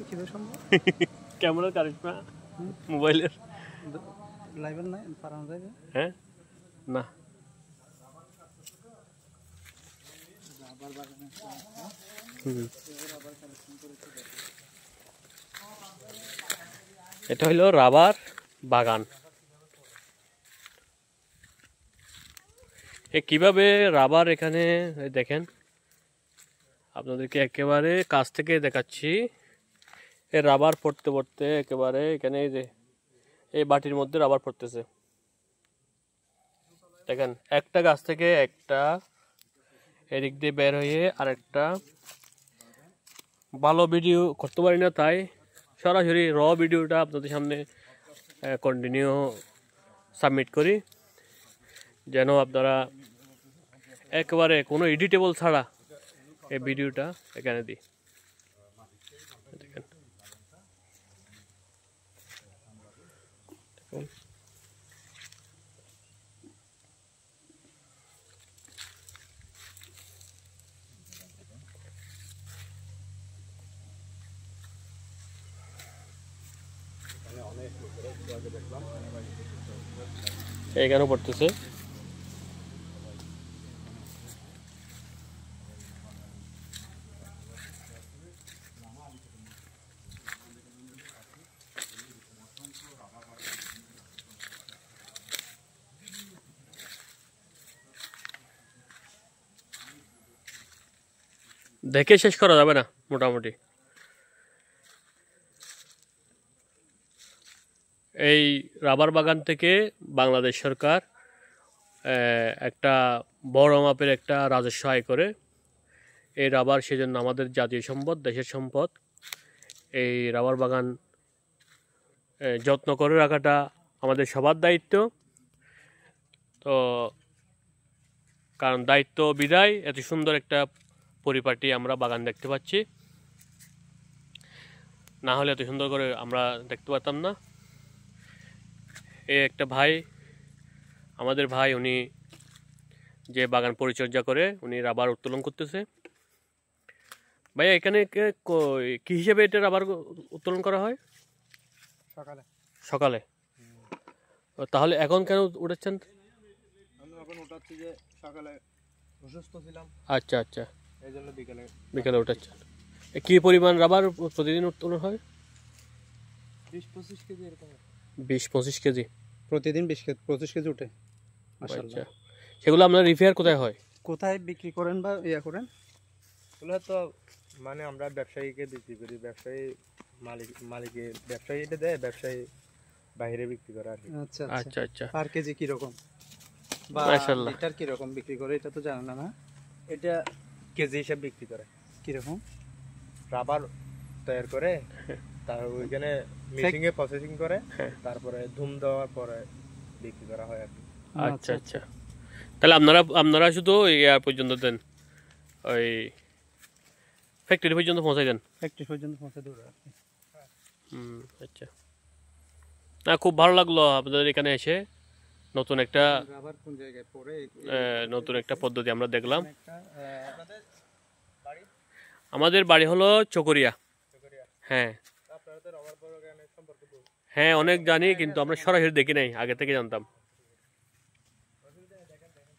কিভাবে সম্ভব? ক্যামেরার কারিশমা মোবাইলের লাইভের নাই পারানো যায়? হ্যাঁ না এটা হলো রাবার বাগান। কিভাবে রাবার এখানে দেখেন, আপনাদেরকে একেবারে কাছ থেকে দেখাচ্ছি। এই রাবার পড়তে পড়তে একেবারে এখানে এই যে এই বাটির মধ্যে রাবার পড়তেছে দেখেন, একটা গাছ থেকে একটা এদিক দিয়ে বের হয়ে আরেকটা। ভালো ভিডিও করতে পারি না, তাই সরাসরি র ভিডিওটা আপনাদের সামনে কন্টিনিউ সাবমিট করি, যেন আপনারা একেবারে কোনো এডিটেবল ছাড়া এই ভিডিওটা এখানে দিই। দেখেন এখানে পড়তেছে। দেখে শেষ করা যাবে না মোটামুটি। এই রাবার বাগান থেকে বাংলাদেশ সরকার একটা বড় মাপের একটা রাজস্ব আয় করে। এই রাবার সেজন্য আমাদের জাতীয় সম্পদ, দেশের সম্পদ। এই রাবার বাগান যত্ন করে রাখাটা আমাদের সবার দায়িত্ব। তো কারণ দায়িত্ব বিদায় এত সুন্দর একটা পরিপাটি আমরা বাগান দেখতে পাচ্ছি, না হলে এত সুন্দর করে আমরা দেখতে পারতাম না। এই একটা ভাই, আমাদের ভাই, উনি যে বাগান পরিচর্যা করে উনি রাবার উত্তোলন করতেছে। ভাইয়া এখানে কি হিসেবে এটা রাবার উত্তোলন করা হয়? সকালে। সকালে? তাহলে এখন কেন উঠাচ্ছেন? আমি এখন উঠাচ্ছি যে সকালে অসুস্থ ছিলাম। আচ্ছা আচ্ছা, এই জন্য বিকেলে উঠাচ্ছেন। কি পরিমাণ রাবার প্রতিদিন উত্তোলন হয়? 20-25 কেজি এরকম। 20-25 কেজি প্রতিদিন 20-25 কেজি উঠে। আচ্ছা, সেগুলো আপনার রিপেয়ার কোথায় হয়? কোথায় বিক্রি করেন বা ইয়া করেন? এগুলো তো মানে আমরা ব্যবসায়ীকে বিক্রি করি, ব্যবসায়ী মালিকে ব্যবসায়ী এটা দেয়, ব্যবসায়ী বাইরে বিক্রি করে আর কি। আচ্ছা আচ্ছা আচ্ছা। পার কেজি কি রকম বা মাশাআল্লাহ, লিটার কি রকম বিক্রি করে এটা তো জানেন না? এটা কেজি হিসাব বিক্রি করে। কি রকম? রাবার তৈরি করে তার ওইখানে মেশিং এ প্রসেসিং করে, তারপরে ধুম দেওয়ার পরে বিক্রি করা হয় আর কি। আচ্ছা আচ্ছা। তাহলে আপনারা শুধু ইয়ার পর্যন্ত দেন, ওই ফ্যাক্টরি পর্যন্ত পৌঁছাই দেন? ফ্যাক্টরি পর্যন্ত পৌঁছে দেবো আর কি। আচ্ছা, না খুব ভালো লাগলো আপনাদের এখানে এসে। নতুন একটা রাবার কোন জায়গায় পড়ে, নতুন একটা পদ্ধতি আমরা দেখলাম। আমাদের বাড়ি হলো চকরিয়া। হ্যাঁ হ্যাঁ, অনেক জানি, কিন্তু আমরা সরাসরি দেখি নাই, আগে থেকে জানতাম।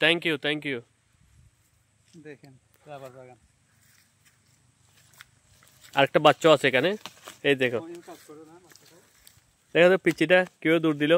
থ্যাংক ইউ দেখেন রাবার বাগান। আরেকটা বাচ্চা আছে এখানে, এই দেখো, দেখা পিচ্চিটা কেউ দূর দিল।